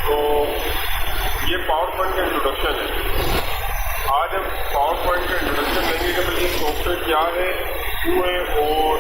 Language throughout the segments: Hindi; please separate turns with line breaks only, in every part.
तो ये पावर पॉइंट का इंट्रोडक्शन है। आज हम पावर पॉइंट का इंट्रोडक्शन लेंगे कि भाई ये सॉफ्टवेयर क्या है, क्यों है और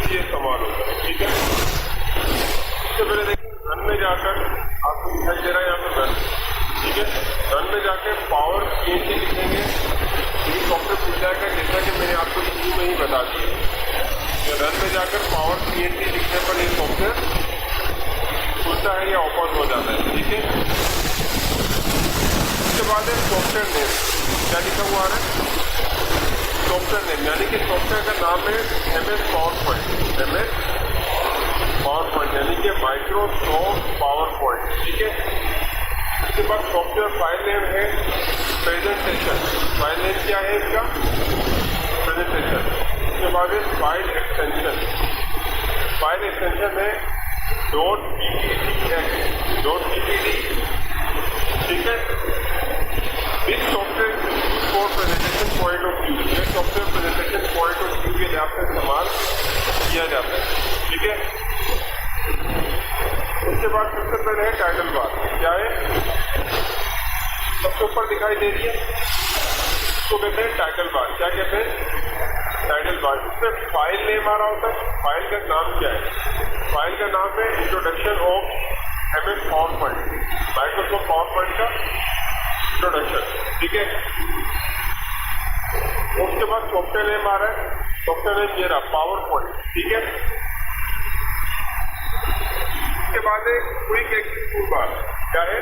ये इस्तेमाल होता है। ठीक है, इससे पहले देखिए रन में जाकर आपको दिखाई दे रहा है यहाँ पर रन। ठीक है, रन में जाकर पावर PNG लिखेंगे, ये सॉफ्टवेयर खुल जाएगा जैसा कि मैंने आपको शुरू में ही बता दिया। रन में जाकर पावर PNG लिखने पर ये सॉफ्टवेयर खुलता है या ओपन हो जाता है। ठीक है, उसके बाद है सॉफ्टवेयर नेम। क्या लिखा हुआ है? सॉफ्टवेयर नेम, यानी कि सॉफ्टवेयर का नाम है MS power point. MS power point यानी कि माइक्रोसॉफ्ट पावर पॉइंट। ठीक है, उसके बाद सॉफ्टवेयर फाइल नेम है प्रेजेंटेशन। फाइल नेम क्या है इसका? प्रेजेंटेशन। उसके बाद है फाइल एक्सटेंशन। फाइल एक्सटेंशन है .ppd। ठीक है, इस software for presentation point of view, ये software presentation point of view के लिहाज से इस्तेमाल किया जाता है। ठीक है, उसके बाद सबसे पहले है टाइटल बार। क्या है? सबसे ऊपर दिखाई दे रही है, इसको कहते हैं टाइटल बार। क्या कहते हैं? Title bar. इसमें फाइल नेम आ रहा होता है। फाइल का नाम क्या है? फाइल का नाम है introduction of MS power point, Microsoft power point का इंट्रोडक्शन। ठीक है, उसके बाद सॉफ्टवेयर नेम आ रहा है। सॉफ्टवेयर नेम ये रहा पावर पॉइंट। ठीक है, उसके बाद है क्विक एक्सेस टूल बार। क्या है?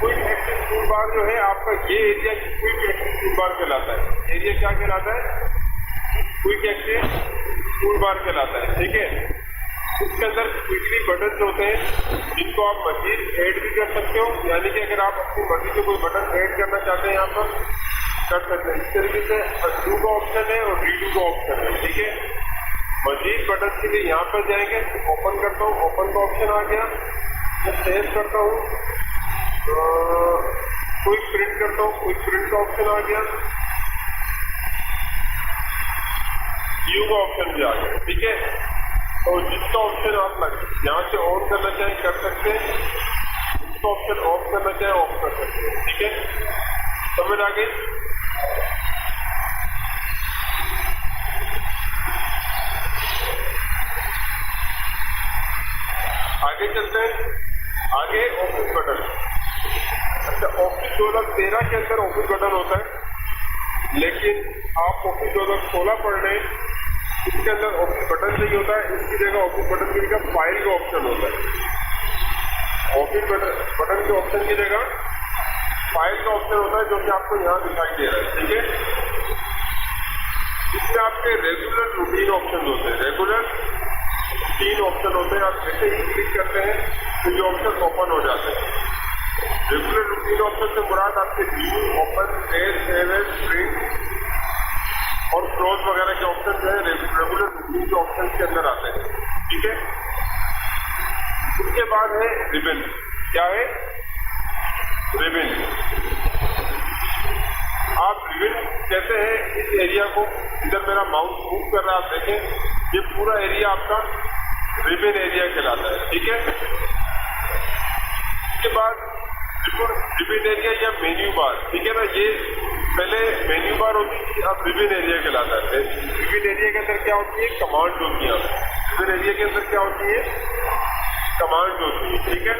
क्विक एक्सेस टूल बार जो है आपका ये area quick access toolbar कहलाता है। एरिया क्या कहलाता है? क्विक एक्सेस टूल बार कहलाता है। ठीक है, इसके अंदर क्विकली बटन होते हैं जिनको आप मजीद ऐड भी कर सकते हो, यानी कि अगर आप अपनी मर्जी से कोई बटन ऐड करना चाहते हैं यहाँ पर कर सकते हैं। इस तरीके से अनडू का ऑप्शन है और रीडू का ऑप्शन है। ठीक है, मजीद बटन के लिए यहाँ पर जाएंगे, ओपन करता हूँ, ओपन का ऑप्शन आ गया। मैं सेव करता हूँ, क्विक प्रिंट करता हूँ, क्विक प्रिंट का ऑप्शन आ गया, व्यू का ऑप्शन भी आ गया। ठीक है, तो जिसका ऑप्शन आप यहाँ से ऑन करना चाहें कर सकते हैं, जिसका ऑप्शन ऑफ करना चाहें ऑफ कर सकते हैं। ठीक है, समझ आ गई? आगे चलते हैं। आगे ऑफिस बटन। अच्छा, ऑफिस 2013 के अंदर ऑफिस बटन होता है, लेकिन आप ऑफिस 2016 पढ़ रहे हैं, इसके अंदर ऑफिस बटन नहीं होता है। इसकी जगह ऑफिस बटन की जगह फाइल का ऑप्शन होता है। ऑफिस बटन के ऑप्शन की जगह फाइल का ऑप्शन होता है, जो कि आपको यहाँ दिखाई दे रहा है। ठीक है, इसमें आपके रेगुलर रूटीन ऑप्शन होते हैं। रेगुलर 3 ऑप्शन होते हैं। आप जैसे ही क्लिक करते हैं तो ये ऑप्शन ओपन हो जाते हैं। रेगुलर रूटीन ऑप्शन से मुराद आपके view, open, save as, print और क्लोज वगैरह के ऑप्शन जो है रेगुलर रूटीन के ऑप्शन के अंदर आते हैं। ठीक है, उसके बाद है रिबन। क्या है? रिबन। आप रिबन कहते हैं इस एरिया को, इधर मेरा माउस मूव कर रहा है, आप देखें ये पूरा एरिया आपका रिबन एरिया कहलाता है। ठीक है, उसके बाद रिबन एरिया या मेन्यू बार। ठीक है ना, ये पहले मेन्यू बार होती थी, अब रिबन एरिया कहलाता है। रिबन एरिया के अंदर क्या होती है? कमांड होती है। रिबन एरिया के अंदर क्या होती है? कमांड होती है। ठीक है,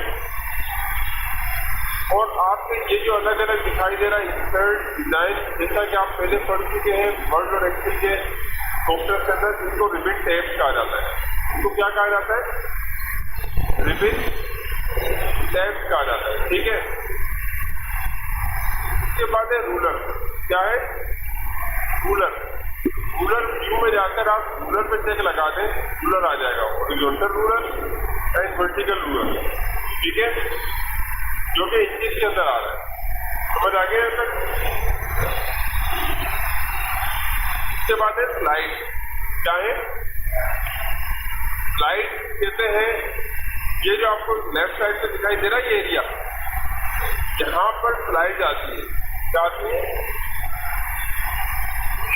और आपको ये जो अलग अलग दिखाई दे रहा है इंसर्ट, डिजाइन, जैसा कि आप पहले पढ़ चुके हैं वर्ड और एक्सेल के सॉफ्टवेयर के अंदर, जिसको रिबन टैब्स कहा जाता है। इसको क्या कहा जाता है? रिबन टैब्स कहा जाता है। ठीक है, उसके बाद है रूलर। क्या है? रूलर। रूलर व्यू में जाकर आप रूलर पे चेक लगा दें, रूलर आ जाएगा, horizontal ruler and vertical ruler. ठीक है, जो कि इंचेस के अंदर आ रहा है। समझ आ गया तक? उसके बाद है स्लाइड। क्या है? स्लाइड कहते हैं ये जो आपको लेफ्ट साइड से दिखाई दे रहा है ये एरिया, यहाँ पर स्लाइड आती है। क्या आती है?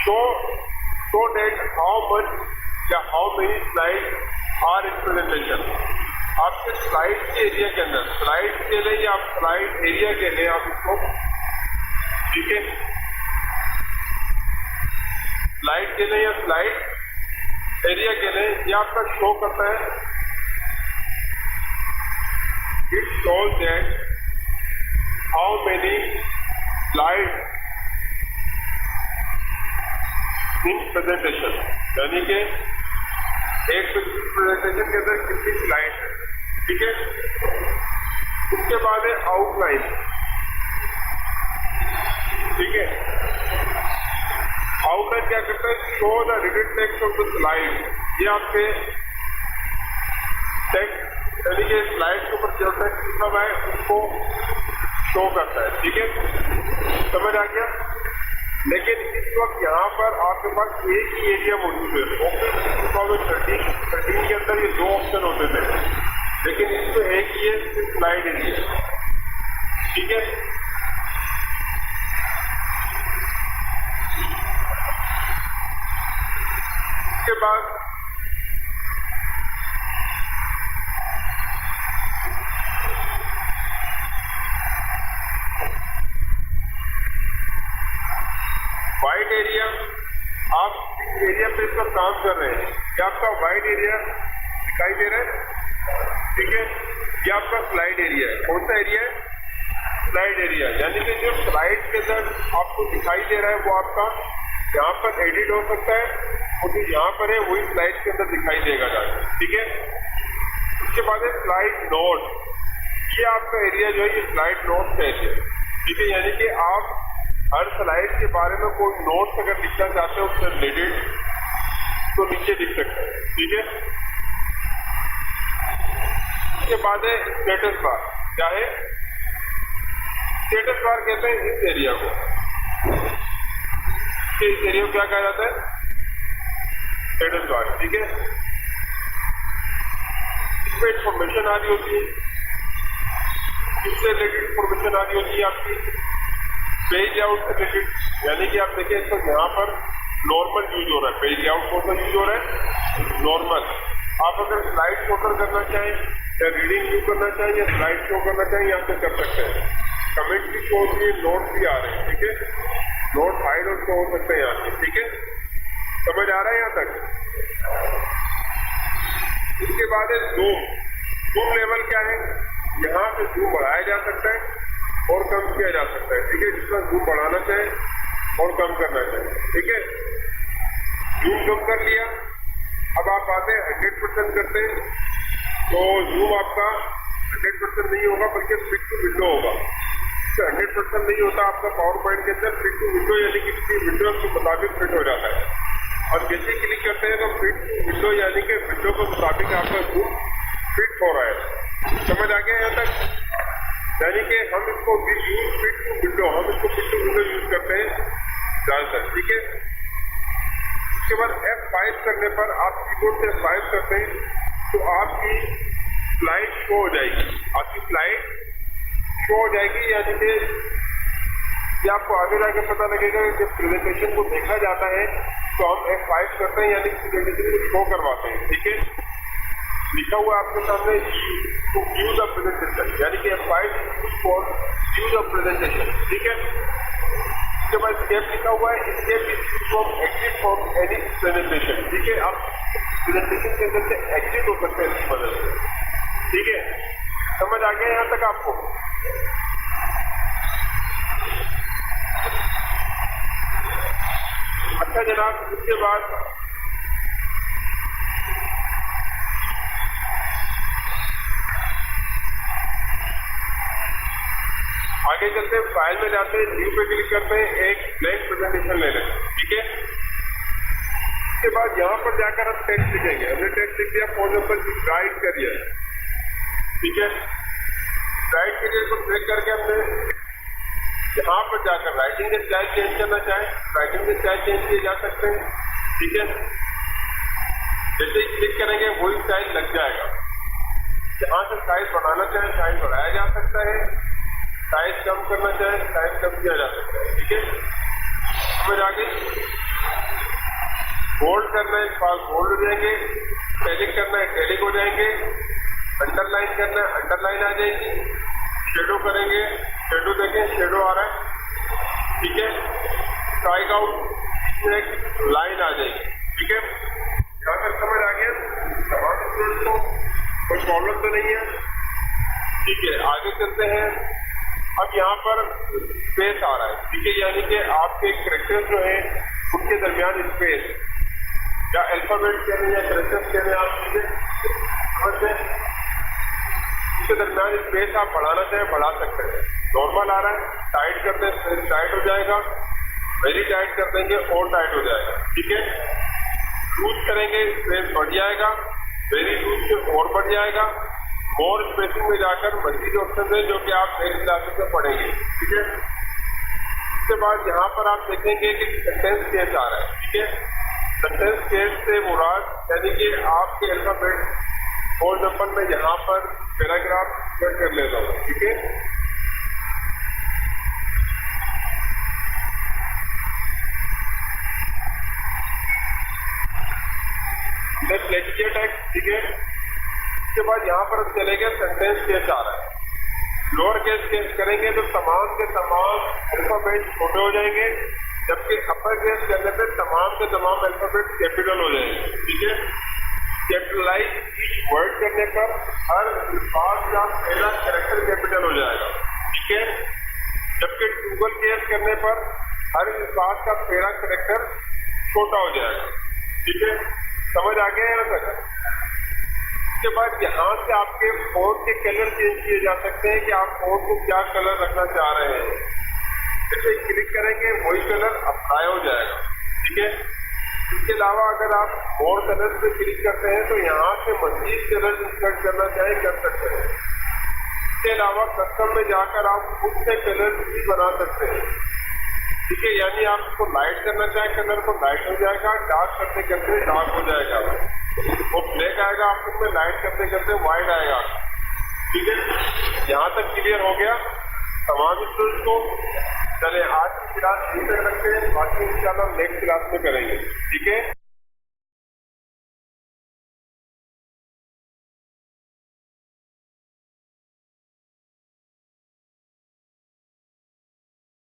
शो डेट हाउ मच या how many slide are in presentation. आपके स्लाइड के एरिया के अंदर, स्लाइड के लिए या आप स्लाइड एरिया के लिए आप इसको, ठीक है, स्लाइड के लिए या स्लाइड एरिया के लिए ये आपका शो करता है, it shows that how many slide in presentation, यानी कि एक प्रेजेंटेशन के अंदर कितनी स्लाइड है, ठीक है। उसके बाद है आउटलाइन, ठीक है। आउटलाइन क्या करता है, show the rated text of the slide, ये आपके टेक्स्ट यानी कि स्लाइड के ऊपर जो टेक्स्ट सब है उसको शो करता है, ठीक है, समझ आ गया। लेकिन इस वक्त यहाँ पर आपके पास एक ही एरिया मौजूद है। ऑफिस 2013 के अंदर ये 2 ऑप्शन होते थे, लेकिन इसमें एक ही है, स्लाइड एरिया, ठीक है। इसके बाद वाइड एरिया, आप इस एरिया पे इस पर काम कर रहे हैं, ये आपका वाइड एरिया दिखाई दे रहा है, ठीक है। ये आपका स्लाइड एरिया है। कौन सा एरिया है, स्लाइड एरिया, यानी कि जो स्लाइड के अंदर आपको दिखाई दे रहा है वो आपका यहाँ पर एडिट हो सकता है, और जो यहाँ पर है वही स्लाइड के अंदर दिखाई देगा जाकर, ठीक है। उसके बाद है स्लाइड नोट, ये आपका एरिया जो है ये स्लाइड नोट का एरिया, ठीक है, यानी कि आप हर स्लाइड के बारे में कोई नोट्स अगर लिखना चाहते हो उससे रिलेटेड तो नीचे लिख सकते हैं, ठीक है। उसके बाद है स्टेटस बार, क्या है, स्टेटस बार कहते हैं इस एरिया को, इस एरिया को क्या कहा जाता है, स्टेटस बार, ठीक है। इसमें इंफॉर्मेशन आ रही होती है, इससे रिलेटेड इंफॉर्मेशन आ रही होती है आपकी, पेज आउट से रिलेटेड, यानी कि आप देखिए तो यहाँ पर नॉर्मल यूज हो रहा है, पेज आउट कौन सा यूज हो रहा है, नॉर्मल। आप अगर स्लाइड शो करना चाहें या रीडिंग व्यू करना चाहें या स्लाइड शो करना चाहें यहाँ से कर सकते हैं। कमेंट भी शो होती है, नोट भी आ रहे हैं, ठीक है, नोट हाइड और शो हो सकते हैं यहाँ से, ठीक है, समझ आ रहा है यहाँ तक। इसके बाद है जूम, जूम लेवल क्या है, यहाँ से जूम बढ़ाया जा सकता है और कम किया जा सकता है, ठीक है, जितना जूम बढ़ाना चाहे और कम करना चाहे, ठीक है। जूम कम कर लिया, अब आप आते हैं 100% करते हैं तो जूम आपका 100% नहीं होगा बल्कि फिट टू विंडो होगा। 100% नहीं होता आपका पावर पॉइंट के अंदर, फिट टू विंडो यानी कि किसी विंडो के मुताबिक फिट हो जाता है, और जैसे क्लिक करते हैं तो फिट टू विंडो यानी कि विंडो के मुताबिक आपका जूम फिट हो रहा है, समझ आ गया यहाँ तक। यानी कि हम इसको यूज फिट टू विंडो, हम इसको फिट टू विंडो यूज करते हैं ज्यादातर, ठीक है। उसके बाद F5 करने पर आप कीबोर्ड से F5 करते हैं तो आपकी स्लाइड शो हो जाएगी, आपकी स्लाइड शो हो जाएगी, यानी कि ये आपको आगे जाके पता लगेगा कि जब प्रेजेंटेशन को देखा जाता है तो हम F5 करते हैं, यानी कि प्रेजेंटेशन को शो करवाते हैं, ठीक है। लिखा हुआ आपके सामने टू व्यू द प्रेजेंटेशन, यानी कि F5 for view the presentation, ठीक है। उसके बाद स्केप लिखा हुआ है, escape is from exit from any presentation, ठीक है। आप प्रेजेंटेशन के अंदर से एग्जिट हो सकते हैं इसकी मदद से, ठीक है, समझ आ गया यहाँ तक आपको। अच्छा जनाब, उसके बाद आगे चलते हैं, फाइल में जाते हैं, न्यू पे क्लिक करते हैं, एक ब्लैंक प्रेजेंटेशन ले लेते हैं, ठीक है। उसके बाद यहाँ पर जाकर हम टेक्स्ट लिखेंगे, हमने टेक्स्ट लिख दिया, फॉर एग्जाम्पल राइट करियर, ठीक है। राइट करियर को क्लिक करके हमने यहाँ पर जाकर राइटिंग के स्टाइल चेंज करना चाहें, राइटिंग के स्टाइल चेंज किए जा सकते हैं, ठीक है। जैसे ही क्लिक करेंगे वही स्टाइल लग जाएगा। जहाँ से साइज बढ़ाना चाहें साइज बढ़ाया जा सकता है, साइज कम करना चाहे साइज कम किया जा सकता है, ठीक है। समझ आ गई। बोल्ड करना है, पास बोल्ड हो जाएंगे, टैलिक करना है टैलिक हो जाएंगे, अंडरलाइन करना है, अंडरलाइन आ जाएगी। शेडो करेंगे, शेडो देखें, शेडो आ रहा है, ठीक है। स्ट्राइक आउट, इसमें एक लाइन आ जाएगी, ठीक है। यहाँ तक समझ आ गया तमाम स्टूडेंट को, कोई प्रॉब्लम तो नहीं है, ठीक है। आगे चलते हैं। अब यहाँ पर स्पेस आ रहा है, ठीक है, यानी कि आपके कैरेक्टर्स जो है उनके दरमियान स्पेस, या अल्फाबेट कह रहे हैं या कैरेक्टर्स कह रहे हैं, आप चीजें समझते हैं। इसके दरमियान स्पेस आप बढ़ाना चाहें बढ़ा सकते हैं। नॉर्मल आ रहा है, टाइट कर दें, टाइट हो जाएगा, वेरी टाइट कर देंगे और टाइट हो जाएगा, ठीक है। लूज करेंगे, स्पेस बढ़ जाएगा, वेरी लूज से और बढ़ जाएगा। मोर स्पेसिंग में जाकर मजीद ऑप्शन है जो कि आप नेक्स्ट क्लासेस में पढ़ेंगे, ठीक है। इसके बाद यहाँ पर आप देखेंगे कि सेंटेंस केस आ रहा है, ठीक है। सेंटेंस केस से मुराद यानी कि आपके अल्फाबेट, फॉर एग्जाम्पल मैं यहाँ पर पैराग्राफ कट कर लेता हूँ, ठीक है। हमने सिलेक्ट किया टेक्स्ट, ठीक है। उसके बाद यहाँ पर चले गए सेंटेंस केस आ रहा है। लोअर केस केस करेंगे तो तमाम के तमाम अल्फाबेट छोटे हो जाएंगे, जबकि अपर केस करने पे तमाम के तमाम अल्फाबेट कैपिटल हो जाएंगे, ठीक है। कैपिटलाइज ईच वर्ड करने पर हर अल्फाज का पहला कैरेक्टर कैपिटल हो जाएगा, ठीक है। जबकि डबल केस करने पर हर अल्फाज का पहला कैरेक्टर छोटा हो जाएगा, ठीक है। समझ आ गया यहाँ तक। उसके बाद यहाँ से आपके फोन के कलर चेंज किए जा सकते हैं कि आप फोन को क्या कलर रखना चाह रहे हैं। जैसे क्लिक करेंगे वही कलर अप्लाई हो जाएगा, ठीक है। इसके अलावा अगर आप मोर कलर पे क्लिक करते हैं तो यहाँ से मजीद कलर इंसर्ट करना चाहे कर सकते हैं। इसके अलावा कस्टम में जाकर आप खुद से कलर भी बना सकते हैं, ठीक है। यानी आप इसको लाइट करना चाहे कलर को लाइट हो जाएगा, डार्क करते करते डार्क हो जाएगा, वो ब्लैक आएगा आपको, में लाइट करते करते व्हाइट आएगा, ठीक है। यहाँ तक क्लियर हो गया तमाम स्टूडेंट्स को। चले आज की क्लास यहीं तक रखते हैं, बाकी इंशाल्लाह नेक्स्ट क्लास में करेंगे, ठीक है।